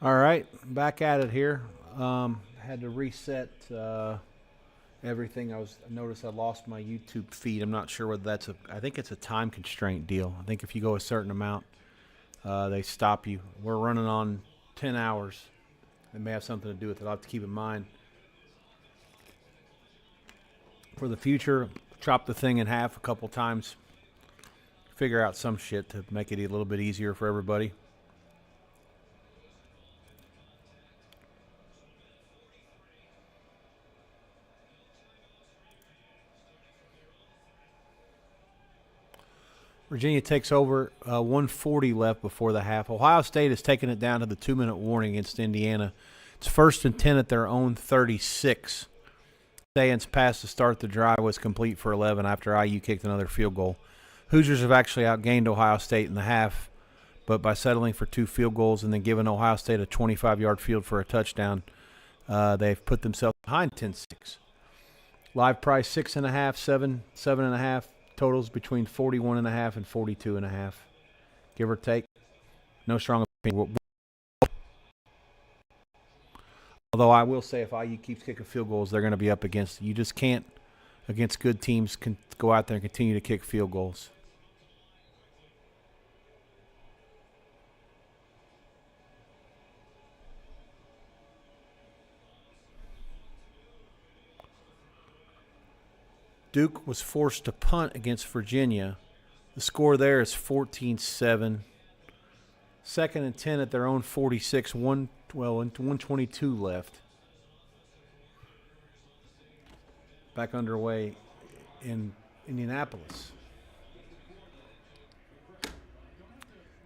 All right, back at it here. Had to reset everything. I noticed I lost my YouTube feed. I'm not sure whether that's a. I think it's a time constraint deal. I think if you go a certain amount, they stop you. We're running on 10 hours. It may have something to do with it. I'll have to keep in mind for the future. Chop the thing in half a couple times. Figure out some shit to make it a little bit easier for everybody. Virginia takes over, 140 left before the half. Ohio State has taken it down to the 2-minute warning against Indiana. It's 1st and 10 at their own 36. Stayance pass to start the drive was complete for 11 after IU kicked another field goal. Hoosiers have actually outgained Ohio State in the half, but by settling for 2 field goals and then giving Ohio State a 25-yard field for a touchdown, they've put themselves behind 10-6. Live price 6.5, 7, 7.5. Totals between 41.5 and 42.5, give or take. No strong opinion. Although I will say, if IU keeps kicking field goals, they're going to be up against. You just can't, against good teams, go out there and continue to kick field goals. Duke was forced to punt against Virginia. The score there is 14-7. 2nd and 10 at their own 46. 122 left. Back underway in Indianapolis.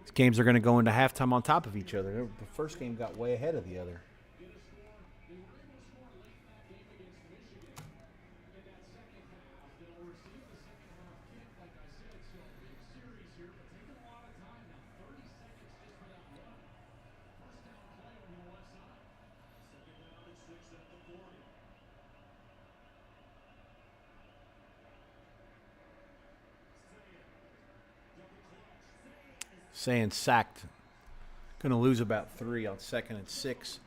These games are going to go into halftime on top of each other. The first game got way ahead of the other. Saying sacked. Going to lose about 3 on 2nd and 6.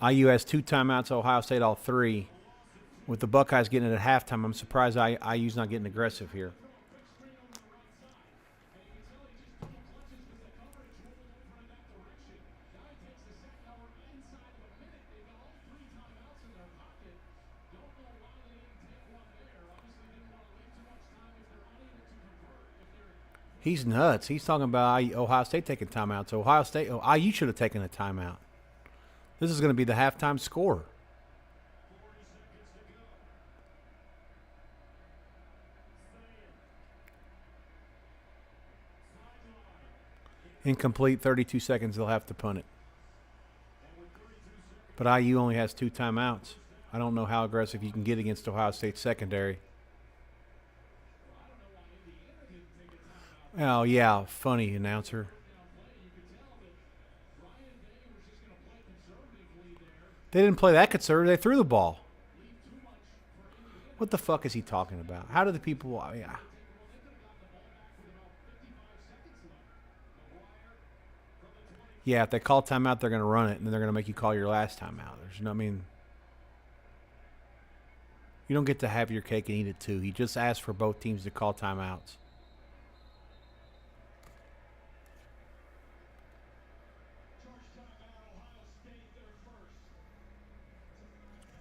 IU has 2 timeouts. Ohio State all 3. With the Buckeyes getting it at halftime, I'm surprised IU's not getting aggressive here. He's nuts. He's talking about Ohio State taking timeouts. IU should have taken a timeout. This is going to be the halftime score. Incomplete, 32 seconds. They'll have to punt it. But IU only has 2 timeouts. I don't know how aggressive you can get against Ohio State secondary. Oh, yeah, funny announcer. They didn't play that conservative. They threw the ball. What the fuck is he talking about? How do the people... Yeah. Yeah, if they call timeout, they're going to run it, and then they're going to make you call your last timeout. You don't get to have your cake and eat it too. He just asked for both teams to call timeouts.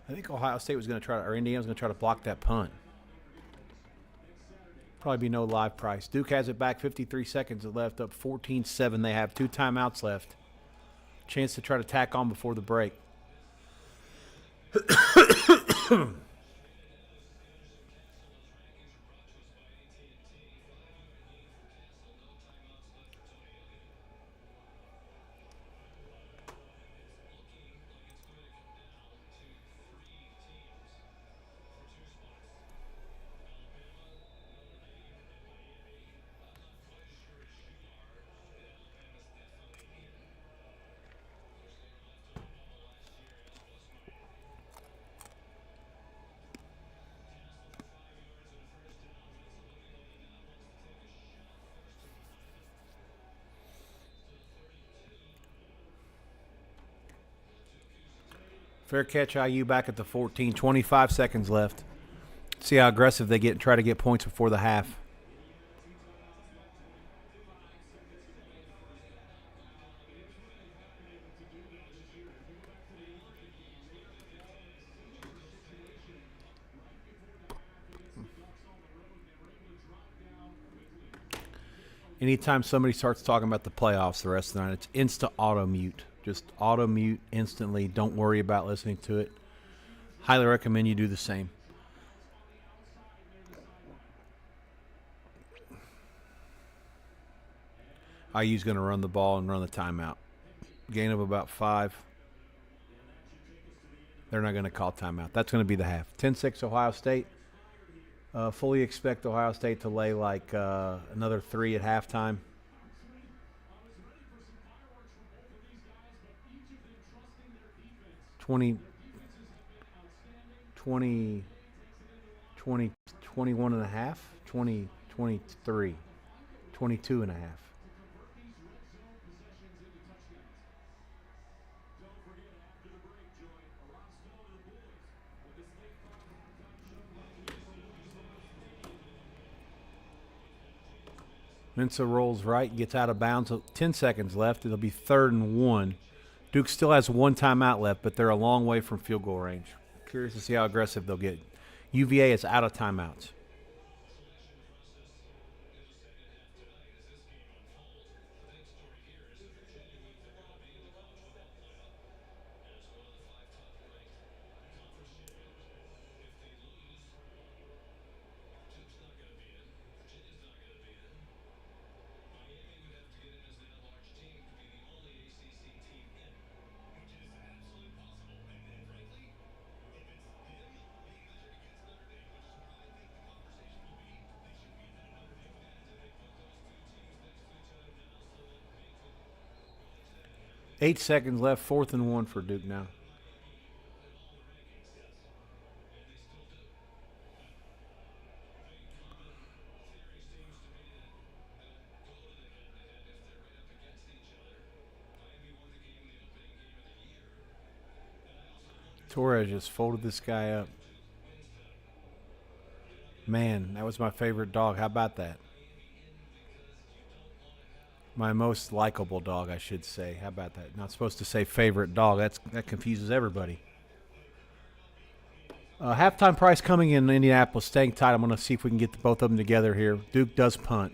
I think Ohio State was going to or Indiana was going to try to block that punt. Probably be no live price. Duke has it back, 53 seconds left, up 14-7. They have 2 timeouts left. Chance to try to tack on before the break. Fair catch, IU back at the 14. 25 seconds left. See how aggressive they get and try to get points before the half. Anytime somebody starts talking about the playoffs the rest of the night, it's auto mute. Just auto mute instantly. Don't worry about listening to it. Highly recommend you do the same. IU's going to run the ball and run the timeout. Gain of about 5. They're not going to call timeout. That's going to be the half. 10-6 Ohio State. Fully expect Ohio State to lay like another 3 at halftime. Twenty, 21 and a half, 20, 23, 22 and a half. Mensa rolls right, gets out of bounds. 10 seconds left. It'll be 3rd and 1. Duke still has 1 timeout left, but they're a long way from field goal range. Curious to see how aggressive they'll get. UVA is out of timeouts. Eight seconds left, 4th and 1 for Duke now. Torres just folded this guy up. Man, that was my favorite dog. How about that? My most likable dog, I should say. How about that? Not supposed to say favorite dog. That confuses everybody. Halftime price coming in Indianapolis, staying tight. I'm going to see if we can get both of them together here. Duke does punt.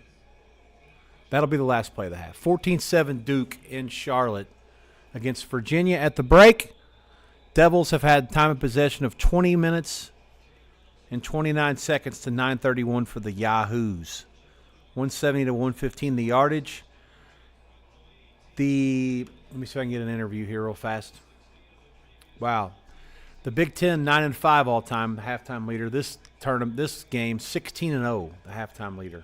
That'll be the last play of the half. 14-7 Duke in Charlotte against Virginia at the break. Devils have had time of possession of 20 minutes and 29 seconds to 9:31 for the Yahoos. 170 to 115 the yardage. Let me see if I can get an interview here real fast. Wow. The Big Ten 9-5 all time, the halftime leader. This game 16-0, the halftime leader.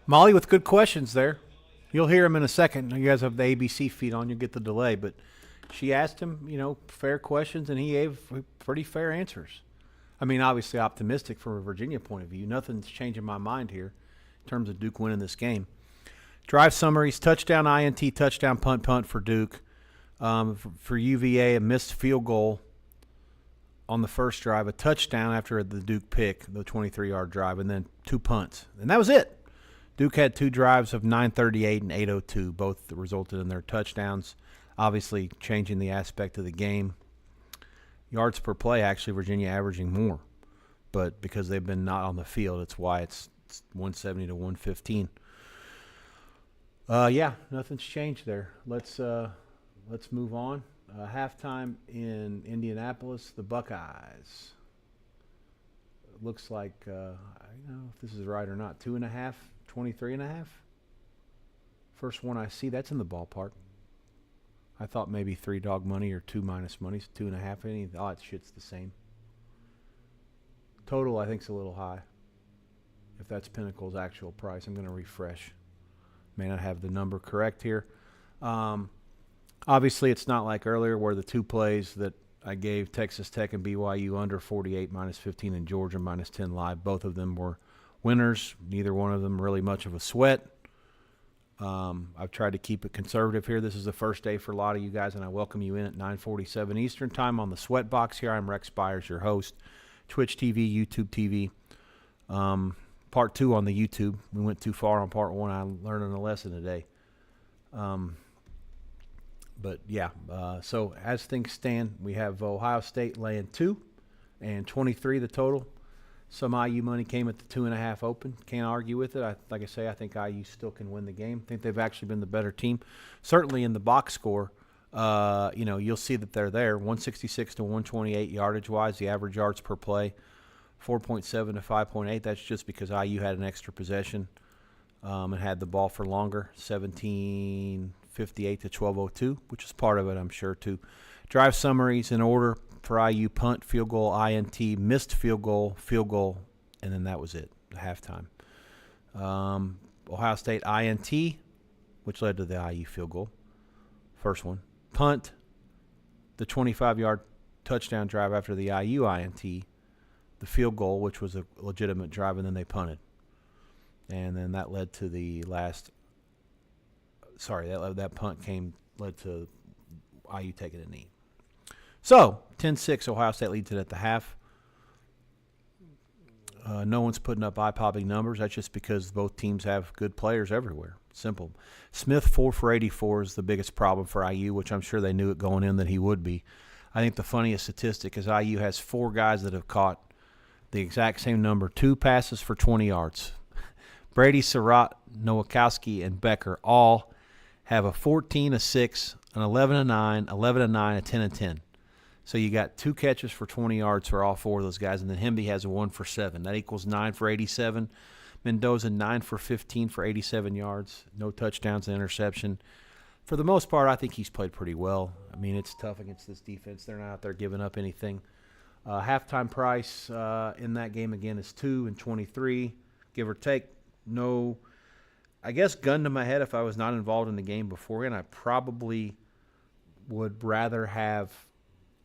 Molly with good questions there. You'll hear him in a second. You guys have the ABC feed on. You'll get the delay. But she asked him, fair questions, and he gave pretty fair answers. I mean, obviously optimistic from a Virginia point of view. Nothing's changing my mind here in terms of Duke winning this game. Drive summaries, touchdown, INT, touchdown, punt for Duke. For UVA, a missed field goal on the first drive, a touchdown after the Duke pick, the 23-yard drive, and then 2 punts. And that was it. Duke had 2 drives of 9:38 and 8:02, both resulted in their touchdowns, obviously changing the aspect of the game. Yards per play, actually, Virginia averaging more. But because they've been not on the field, it's why it's 170 to 115. Yeah, nothing's changed there. Let's let's move on. Halftime in Indianapolis, the Buckeyes. Looks like, I don't know if this is right or not, 2.5, 23.5. First one I see, that's in the ballpark. I thought maybe 3 dog money or 2 minus money, 2.5. All that shit's the same. Total, I think, is a little high. If that's Pinnacle's actual price, I'm going to refresh. May not have the number correct here. Obviously, it's not like earlier where the 2 plays that I gave Texas Tech and BYU under 48, minus 15, and Georgia minus 10 live. Both of them were winners. Neither one of them really much of a sweat. I've tried to keep it conservative here. This is the first day for a lot of you guys, and I welcome you in at 9:47 Eastern Time on the SWEATBOX here. I'm Rex Byers, your host. Twitch TV, YouTube TV. Part 2 on the YouTube. We went too far on part 1. I'm learning a lesson today. But, yeah, so as things stand, we have Ohio State laying 2 and 23 the total. Some IU money came at the 2.5 open. Can't argue with it. Like I say, I think IU still can win the game. I think they've actually been the better team. Certainly in the box score, you'll see that they're there. 166 to 128 yardage-wise, the average yards per play, 4.7 to 5.8. That's just because IU had an extra possession and had the ball for longer, 17:58 to 12:02, which is part of it, I'm sure, too. Drive summaries in order for IU: punt, field goal, INT, missed field goal, and then that was it, halftime. Ohio State INT, which led to the IU field goal, first one. Punt, the 25-yard touchdown drive after the IU INT, the field goal, which was a legitimate drive, and then they punted. And then that led to the last – that punt led to IU taking a knee. So, 10-6, Ohio State leads it at the half. No one's putting up eye-popping numbers. That's just because both teams have good players everywhere. Simple. Smith, 4 for 84 is the biggest problem for IU, which I'm sure they knew it going in that he would be. I think the funniest statistic is IU has 4 guys that have caught the exact same number, 2 passes for 20 yards. Brady, Surratt, Nowakowski, and Becker all have a 14, a 6, an 11, a 9, 11, a 9, a 10, a 10. So you got 2 catches for 20 yards for all 4 of those guys, and then Hemby has a 1 for 7. That equals 9 for 87. Mendoza, 9 for 15 for 87 yards. No touchdowns and interception. For the most part, I think he's played pretty well. I mean, it's tough against this defense. They're not out there giving up anything. Halftime price in that game, again, is 2 and 23, give or take. No, I guess gun to my head, if I was not involved in the game beforehand, I probably would rather have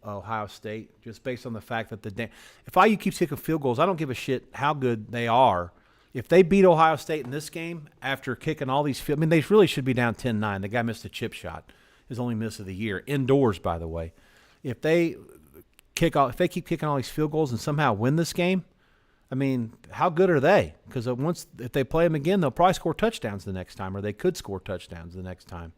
Ohio State, just based on the fact that if IU keeps kicking field goals, I don't give a shit how good they are. If they beat Ohio State in this game after kicking all these field, I mean, they really should be down 10-9. The guy missed a chip shot, his only miss of the year, indoors, by the way. If they keep kicking all these field goals and somehow win this game, I mean, how good are they? Because if they play them again, they'll probably score touchdowns the next time, or they could score touchdowns the next time.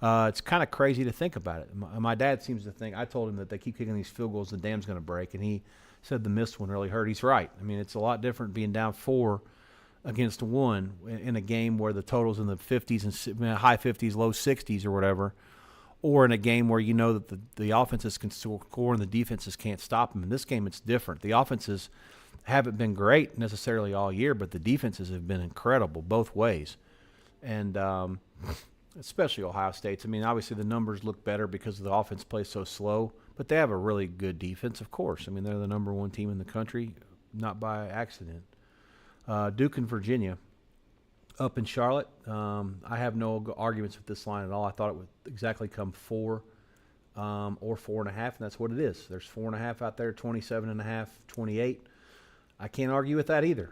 It's kind of crazy to think about it. My dad seems to think, I told him that they keep kicking these field goals, the dam's going to break, and he said the missed one really hurt. He's right. I mean, it's a lot different being down 4 against 1 in a game where the total's in the 50s and high 50s, low 60s or whatever, or in a game where you know that the offenses can score and the defenses can't stop them. In this game, it's different. The offenses haven't been great necessarily all year, but the defenses have been incredible both ways. And especially Ohio State's. I mean, obviously the numbers look better because the offense plays so slow, but they have a really good defense, of course. I mean, they're the number 1 team in the country, not by accident. Duke and Virginia up in Charlotte. I have no arguments with this line at all. I thought it would exactly come 4 or 4.5, and that's what it is. There's 4.5 out there, 27.5, 28. I can't argue with that either.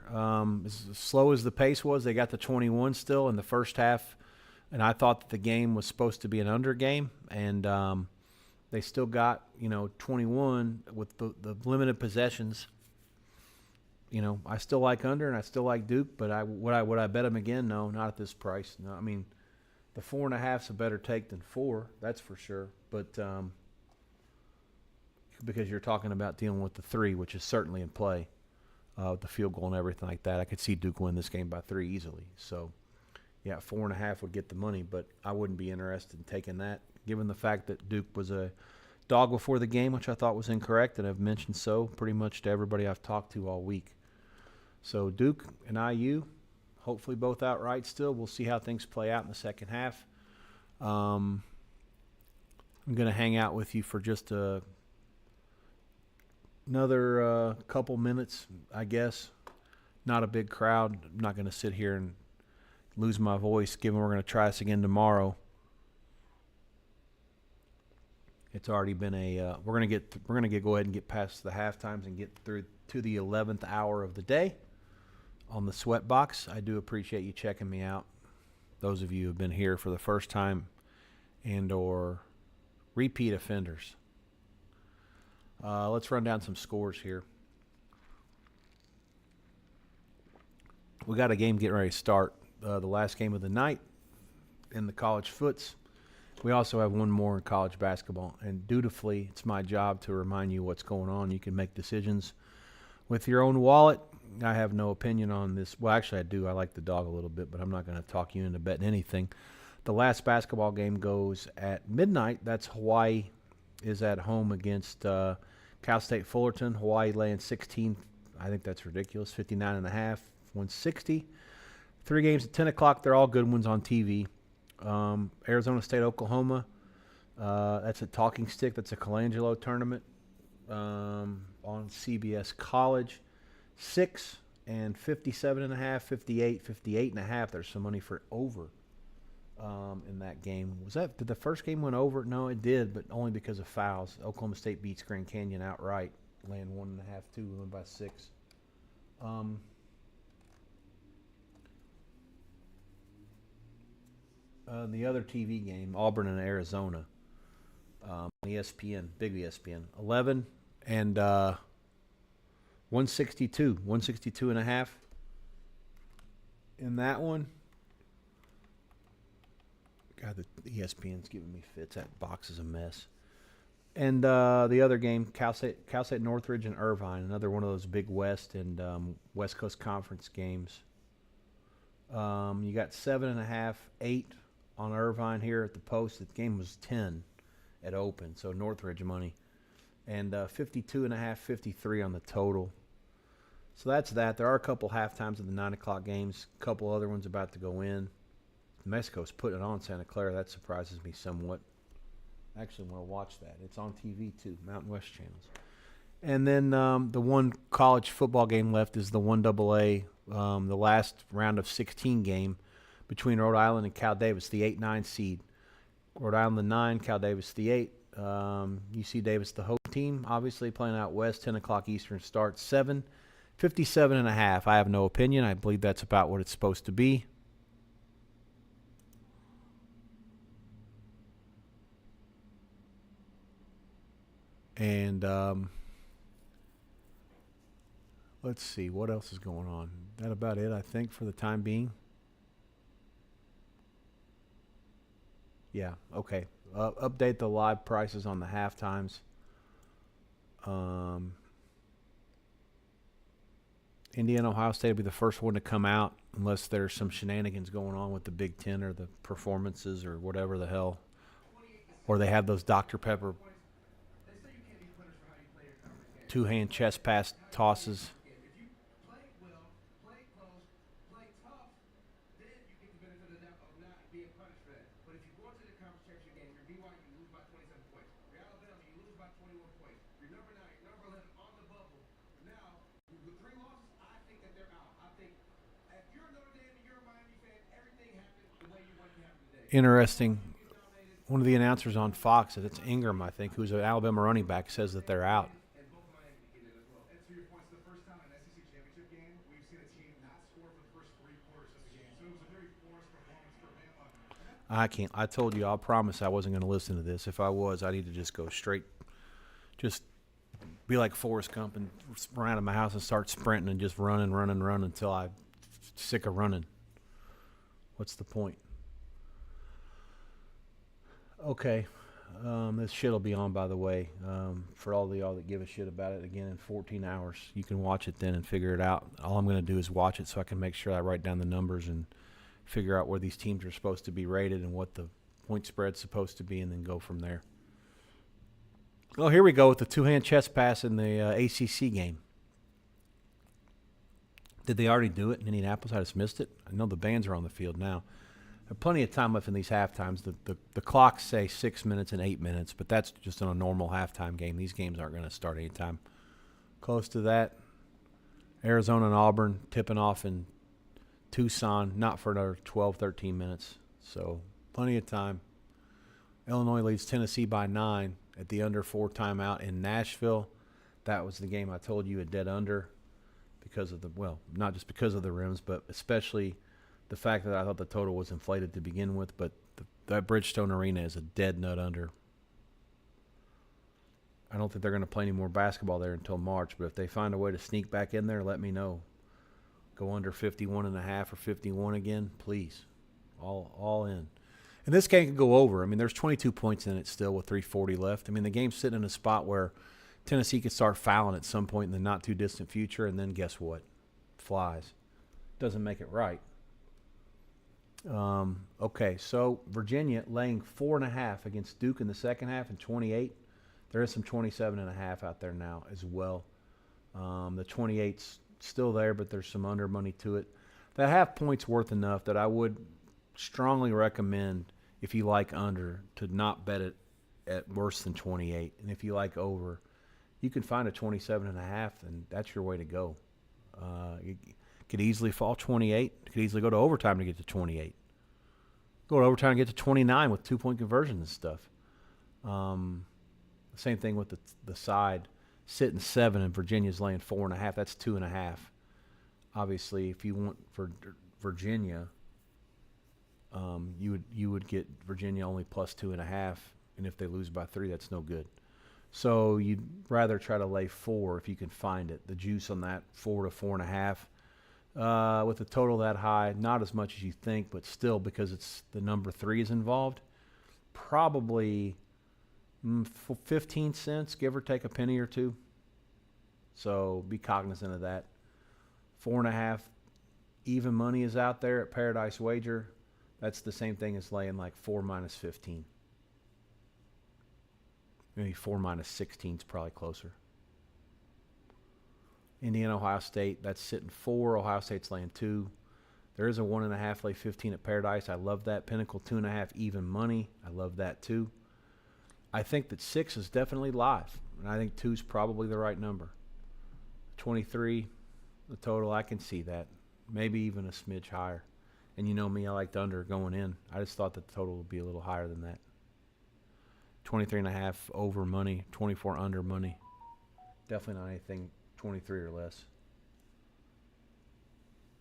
As slow as the pace was, they got to 21 still in the first half, and I thought that the game was supposed to be an under game, and they still got 21 with the limited possessions. I still like under, and I still like Duke, but would I bet them again? No, not at this price. No, I mean, the 4.5's a better take than 4, that's for sure. But because you're talking about dealing with the 3, which is certainly in play. With the field goal and everything like that, I could see Duke win this game by 3 easily. So, yeah, 4.5 would get the money, but I wouldn't be interested in taking that given the fact that Duke was a dog before the game, which I thought was incorrect, and I've mentioned so pretty much to everybody I've talked to all week. So Duke and IU, hopefully both outright still. We'll see how things play out in the second half. I'm going to hang out with you for just another couple minutes, I guess. Not a big crowd. I'm not going to sit here and lose my voice, given we're going to try this again tomorrow. It's already been we're going to go ahead and get past the half times and get through to the 11th hour of the day on the SWEATBOX. I do appreciate you checking me out. Those of you who have been here for the first time and or repeat offenders. Let's run down some scores here. We got a game getting ready to start. The last game of the night in the college foots. We also have one more in college basketball. And dutifully, it's my job to remind you what's going on. You can make decisions with your own wallet. I have no opinion on this. Well, actually, I do. I like the dog a little bit, but I'm not going to talk you into betting anything. The last basketball game goes at midnight. That's Hawaii is at home against Cal State Fullerton. Hawaii laying 16. I think that's ridiculous. 59.5, 160. 3 games at 10 o'clock. They're all good ones on TV. Arizona State, Oklahoma. That's a talking stick. That's a Colangelo tournament on CBS College. 6 and 57.5, 58, 58.5. There's some money for over in that game. Did the first game went over? No, it did, but only because of fouls. Oklahoma State beats Grand Canyon outright, laying 1.5, 2, we win by 6. The other TV game, Auburn and Arizona, ESPN, big ESPN, 11 and 162.5 in that one. God, the ESPN's giving me fits. That box is a mess. And the other game, Cal State Northridge and Irvine, another one of those big West and West Coast Conference games. You got 7.5, 8 on Irvine here at the post. The game was 10 at open, so Northridge money. And 52.5, 53 on the total. So that's that. There are a couple halftimes of the 9 o'clock games, a couple other ones about to go in. Mexico's putting it on Santa Clara. That surprises me somewhat. I actually want to watch that. It's on TV too, Mountain West channels. And then the one college football game left is the 1AA, the last round of 16 game between Rhode Island and Cal Davis, the 8-9 seed. Rhode Island the 9, Cal Davis the 8. UC Davis the home team, obviously playing out west, 10 o'clock Eastern start, 7, 57.5. I have no opinion. I believe that's about what it's supposed to be. And let's see, what else is going on? That about it, I think, for the time being. Yeah, okay. Update the live prices on the half times. Indiana, Ohio State will be the first one to come out unless there's some shenanigans going on with the Big Ten or the performances or whatever the hell. Or they have those Dr. Pepper two-hand chest pass tosses. Interesting. One of the announcers on Fox, it's Ingram, I think, who's an Alabama running back, says that they're out. I can't. I told you, I promise I wasn't going to listen to this. If I was, I need to just go straight, just be like Forrest Gump and run out of my house and start sprinting and just run until I'm sick of running. What's the point? Okay. This shit will be on, by the way, for all of y'all that give a shit about it again in 14 hours. You can watch it then and figure it out. All I'm going to do is watch it so I can make sure I write down the numbers and figure out where these teams are supposed to be rated and what the point spread's supposed to be, and then go from there. Oh, here we go with the two-hand chest pass in the ACC game. Did they already do it in Indianapolis? I just missed it. I know the bands are on the field now. There's plenty of time left in these halftimes. The clocks say 6 minutes and 8 minutes, but that's just in a normal halftime game. These games aren't going to start anytime close to that. Arizona and Auburn tipping off in Tucson, not for another 12, 13 minutes. So plenty of time. Illinois leads Tennessee by 9 at the under 4 timeout in Nashville. That was the game I told you a dead under because of the, well, not just because of the rims, but especially the fact that I thought the total was inflated to begin with. But that Bridgestone Arena is a dead nut under. I don't think they're going to play any more basketball there until March, but if they find a way to sneak back in there, let me know. Go under 51.5 or 51 again, please. All in. And this game can go over. I mean, there's 22 points in it still with 3:40 left. I mean, the game's sitting in a spot where Tennessee could start fouling at some point in the not-too-distant future, and then guess what? Flies. Doesn't make it right. Okay, so Virginia laying 4.5 against Duke in the second half and 28. There is some 27.5 out there now as well. The 28's still there, but there's some under money to it. That half point's worth enough that I would strongly recommend, if you like under, to not bet it at worse than 28. And if you like over, you can find a 27.5, and that's your way to go. It could easily fall 28. It could easily go to overtime to get to 28. Go to overtime and get to 29 with 2-point conversions and stuff. Same thing with the side. Sitting 7 and Virginia's laying 4.5. That's 2.5. Obviously, if you want for Virginia, you would get Virginia only plus 2.5, and if they lose by 3, that's no good. So you'd rather try to lay 4 if you can find it. The juice on that 4 to 4.5, with a total that high, not as much as you think, but still because it's the number 3 is involved, probably 15 cents, give or take a penny or two. So be cognizant of that. 4.5 even money is out there at Paradise Wager. That's the same thing as laying like 4 minus 15. Maybe 4 minus 16 is probably closer. Indiana, Ohio State, that's sitting 4. Ohio State's laying 2. There is a 1.5 lay 15 at Paradise. I love that. Pinnacle 2.5 even money. I love that too. I think that 6 is definitely live, and I think 2 is probably the right number. 23, the total, I can see that. Maybe even a smidge higher. And you know me, I liked under going in. I just thought that the total would be a little higher than that. 23.5 over money, 24 under money. Definitely not anything 23 or less.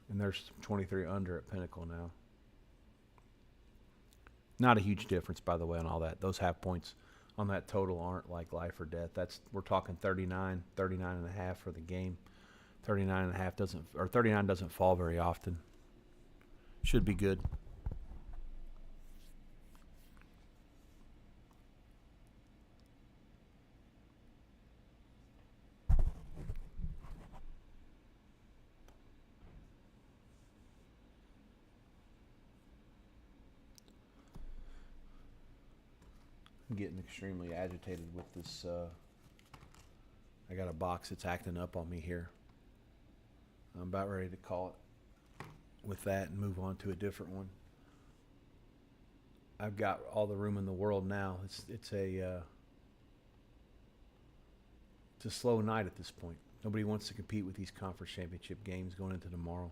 And there's 23 under at Pinnacle now. Not a huge difference, by the way, on all that. Those half points on that total aren't like life or death. We're talking 39 and a half for the game. 39 doesn't fall very often. Should be good. I'm getting extremely agitated with this. I got a box that's acting up on me here. I'm about ready to call it with that and move on to a different one. I've got all the room in the world now. It's a slow night at this point. Nobody wants to compete with these conference championship games going into tomorrow.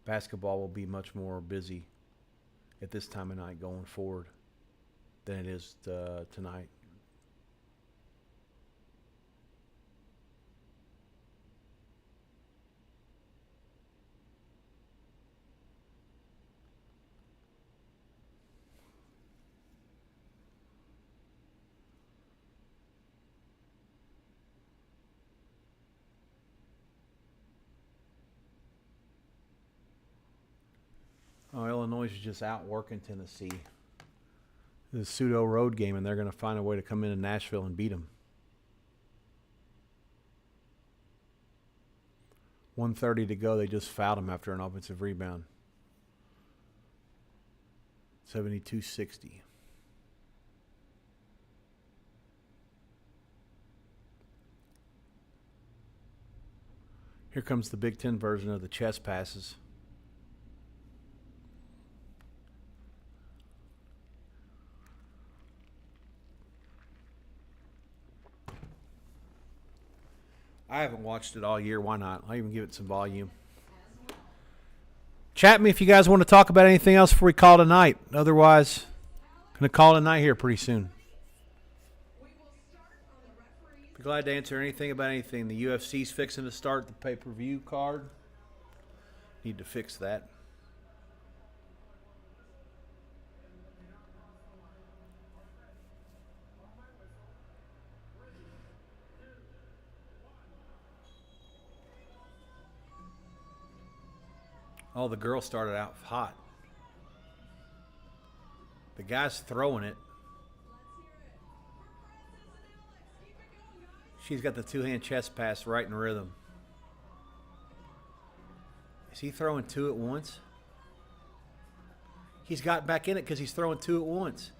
Basketball will be much more busy at this time of night going forward than it is tonight. Oh, Illinois is just out working Tennessee. The pseudo road game, and they're going to find a way to come into Nashville and beat them. 1:30 to go. They just fouled them after an offensive rebound. 72-60. Here comes the Big Ten version of the chest passes. I haven't watched it all year. Why not? I'll even give it some volume. Chat me if you guys want to talk about anything else before we call tonight. Otherwise, going to call it a night here pretty soon. Be glad to answer anything about anything. The UFC's fixing to start the pay-per-view card. Need to fix that. Oh, the girl started out hot. The guy's throwing it. She's got the two-hand chest pass right in rhythm. Is he throwing two at once? He's got back in it because he's throwing two at once.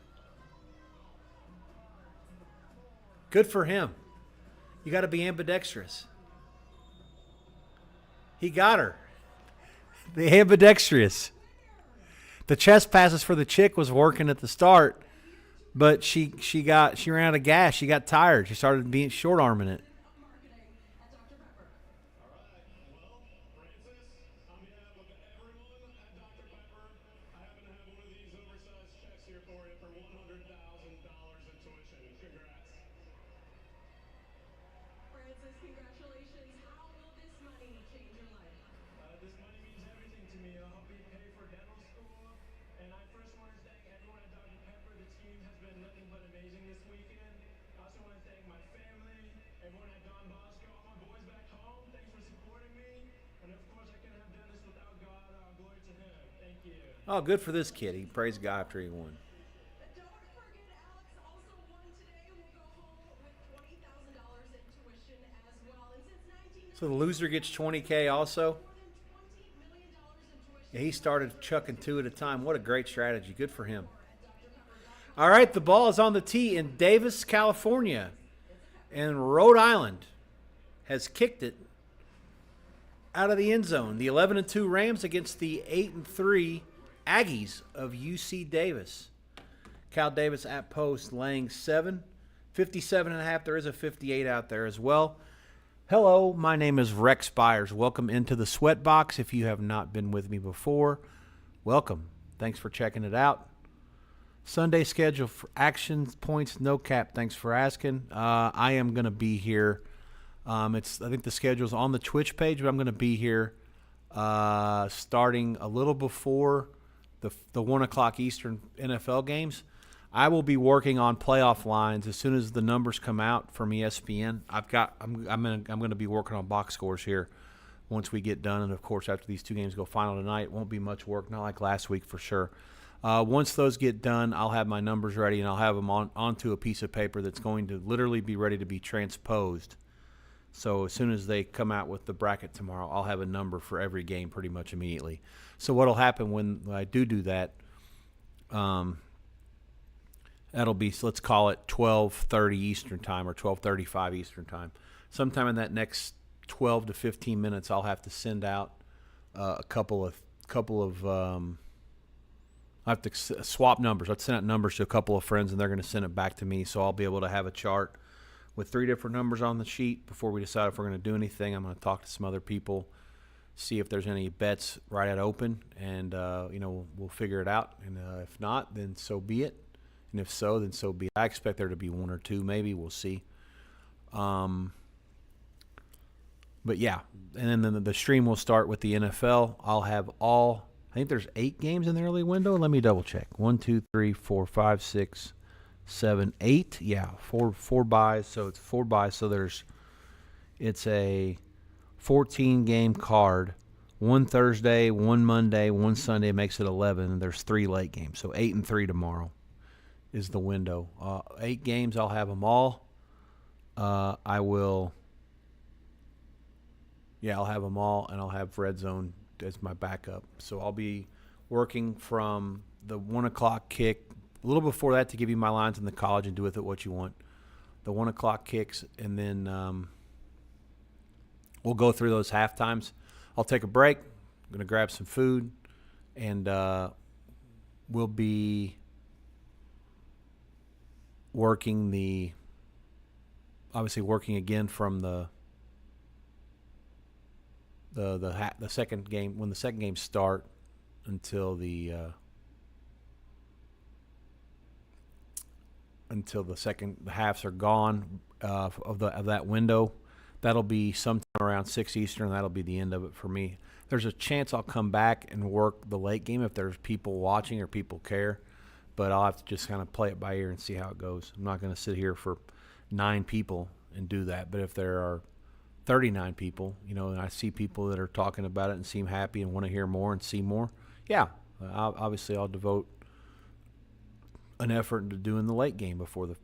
Good for him. You got to be ambidextrous. He got her. The ambidextrous. The chest passes for the chick was working at the start, but she ran out of gas. She got tired. She started being short arming it. Oh, good for this kid. He praised God after he won. So the loser gets $20K also? Yeah, he started chucking two at a time. What a great strategy. Good for him. All right, the ball is on the tee in Davis, California. And Rhode Island has kicked it out of the end zone. The 11-2 Rams against the 8-3 Aggies of UC Davis. Cal Davis at post laying 7. 57.5. There is a 58 out there as well. Hello, my name is Rex Byers. Welcome into the SWEATBOX. If you have not been with me before, welcome. Thanks for checking it out. Sunday schedule for action points, no cap. Thanks for asking. I am going to be here. I think the schedule's on the Twitch page, but I'm going to be here starting a little before the 1 o'clock Eastern NFL games. I will be working on playoff lines as soon as the numbers come out from ESPN. I'm going to be working on box scores here once we get done, and of course after these two games go final tonight, it won't be much work, not like last week for sure. Once those get done, I'll have my numbers ready and I'll have them onto a piece of paper that's going to literally be ready to be transposed. So as soon as they come out with the bracket tomorrow, I'll have a number for every game pretty much immediately. So what'll happen when I do that? That'll be, let's call it 12:30 Eastern time or 12:35 Eastern time. Sometime in that next 12 to 15 minutes, I'll have to send out a couple of I have to swap numbers. I'll send out numbers to a couple of friends, and they're going to send it back to me. So I'll be able to have a chart with 3 different numbers on the sheet before we decide if we're going to do anything. I'm going to talk to some other people, see if there's any bets right at open, and we'll figure it out. And if not, then so be it. And if so, then so be it. I expect there to be 1 or 2, maybe. We'll see. But yeah, and then the stream will start with the NFL. I'll have I think there's 8 games in the early window. Let me double check. 1, 2, 3, 4, 5, 6, 7, 8. Yeah, four buys. So it's 4 buys. So it's a 14 game card. 1 Thursday, 1 Monday, 1 Sunday makes it 11. And there's 3 late games. So 8 and 3 tomorrow is the window. 8 games, I'll have them all. I'll have them all, and I'll have Red Zone as my backup. So I'll be working from the 1 o'clock kick, a little before that to give you my lines in the college and do with it what you want. The 1 o'clock kicks, and then we'll go through those half times. I'll take a break. I'm going to grab some food, and we'll be working again from the second game, when the second game start, until the halves are gone of that window. That'll be sometime around 6 Eastern. That'll be the end of it for me. There's a chance I'll come back and work the late game if there's people watching or people care, but I'll have to just kind of play it by ear and see how it goes. I'm not going to sit here for 9 people and do that, but if there are 39 people, and I see people that are talking about it and seem happy and want to hear more and see more, yeah, obviously I'll devote an effort into doing the late game before the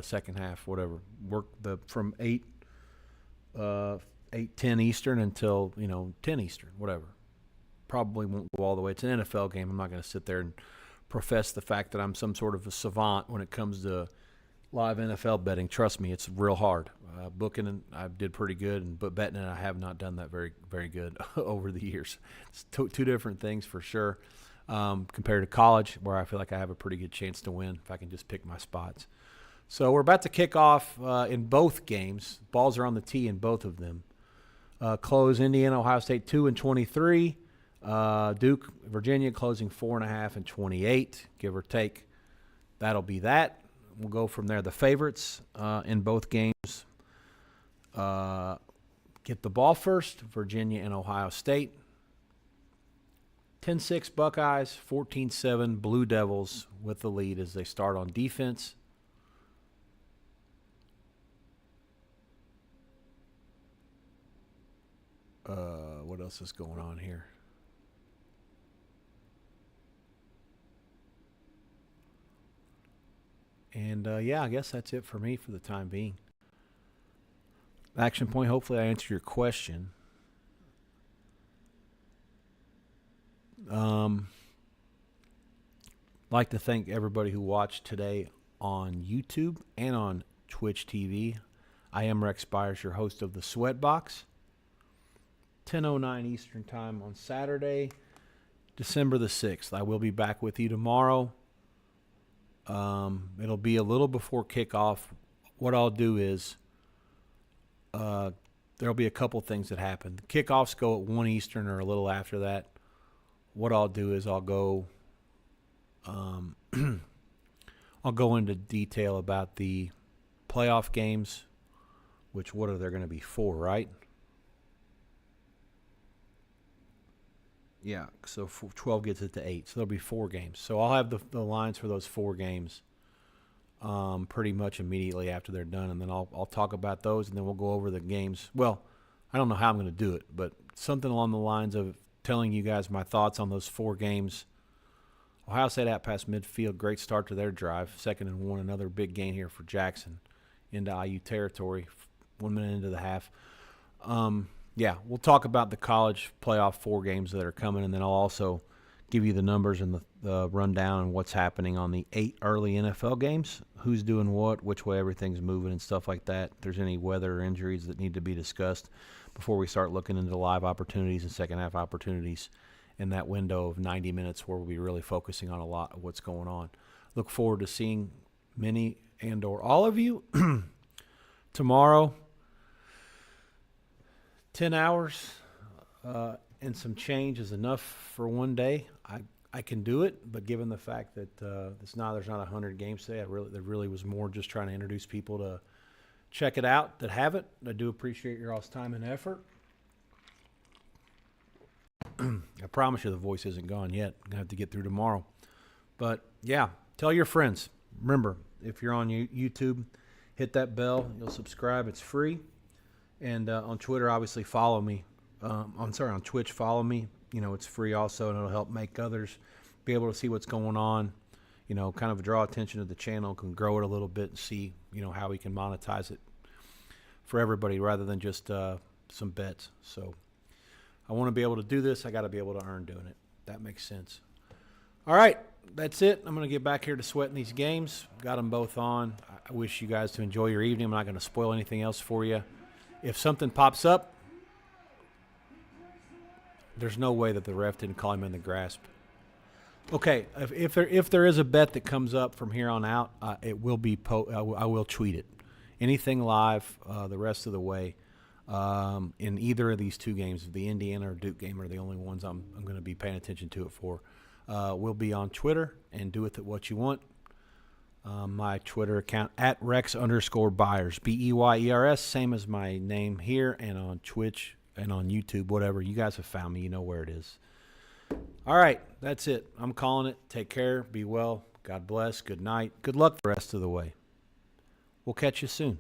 second half, whatever. Work from 8:10 Eastern until 10 Eastern, whatever. Probably won't go all the way. It's an NFL game. I'm not going to sit there and profess the fact that I'm some sort of a savant when it comes to live NFL betting. Trust me, it's real hard. Booking, and I did pretty good, but betting, I have not done that very, very good over the years. It's two different things for sure. Compared to college, where I feel like I have a pretty good chance to win if I can just pick my spots. So we're about to kick off in both games. Balls are on the tee in both of them. Close Indiana, Ohio State 2-23. Duke, Virginia closing 4.5 and 28, give or take. That'll be that. We'll go from there. The favorites in both games get the ball first, Virginia and Ohio State. 10-6 Buckeyes, 14-7 Blue Devils with the lead as they start on defense. What else is going on here? And, yeah, I guess that's it for me for the time being. Action point, hopefully I answered your question. Like to thank everybody who watched today on YouTube and on Twitch TV. I am Rex Byers, your host of the SWEATBOX. 10:09 Eastern Time on Saturday, December the 6th. I will be back with you tomorrow. It'll be a little before kickoff. What I'll do is there'll be a couple things that happen. The kickoffs go at 1 Eastern or a little after that. What I'll do is I'll go I'll go into detail about the playoff games, which what are there going to be 4, right? Yeah, so 12 gets it to 8. So there'll be 4 games. So I'll have the lines for those 4 games pretty much immediately after they're done, and then I'll talk about those, and then we'll go over the games. Well, I don't know how I'm going to do it, but something along the lines of telling you guys my thoughts on those 4 games. Ohio State out past midfield, great start to their drive. 2nd and 1, another big gain here for Jackson into IU territory, 1 minute into the half. Yeah, we'll talk about the college playoff 4 games that are coming, and then I'll also give you the numbers and the rundown and what's happening on the 8 early NFL games, who's doing what, which way everything's moving and stuff like that. If there's any weather or injuries that need to be discussed before we start looking into live opportunities and second half opportunities in that window of 90 minutes where we'll be really focusing on a lot of what's going on. Look forward to seeing many and or all of you tomorrow. 10 hours and some change is enough for one day. I can do it, but given the fact that there's not 100 games today, there really was more just trying to introduce people to check it out that have it. I do appreciate your all's time and effort. I promise you the voice isn't gone yet. I'm going to have to get through tomorrow. But, yeah, tell your friends. Remember, if you're on YouTube, hit that bell. You'll subscribe. It's free. And on Twitter, obviously, follow me. On Twitch, follow me. It's free also, and it'll help make others be able to see what's going on. Kind of draw attention to the channel, can grow it a little bit and see, how we can monetize it for everybody rather than just some bets. So I want to be able to do this. I got to be able to earn doing it. That makes sense. All right, that's it. I'm going to get back here to sweating these games. Got them both on. I wish you guys to enjoy your evening. I'm not going to spoil anything else for you. If something pops up, There's no way that the ref didn't call him in the grasp. Okay, if there is a bet that comes up from here on out, it will be I will tweet it. Anything live the rest of the way in either of these two games, the Indiana or Duke game are the only ones I'm going to be paying attention to it for. We'll be on Twitter and do with it what you want. My Twitter account at Rex_Byers, BEYERS, same as my name here, and on Twitch and on YouTube, whatever. You guys have found me. You know where it is. All right, that's it. I'm calling it. Take care. Be well. God bless. Good night. Good luck the rest of the way. We'll catch you soon.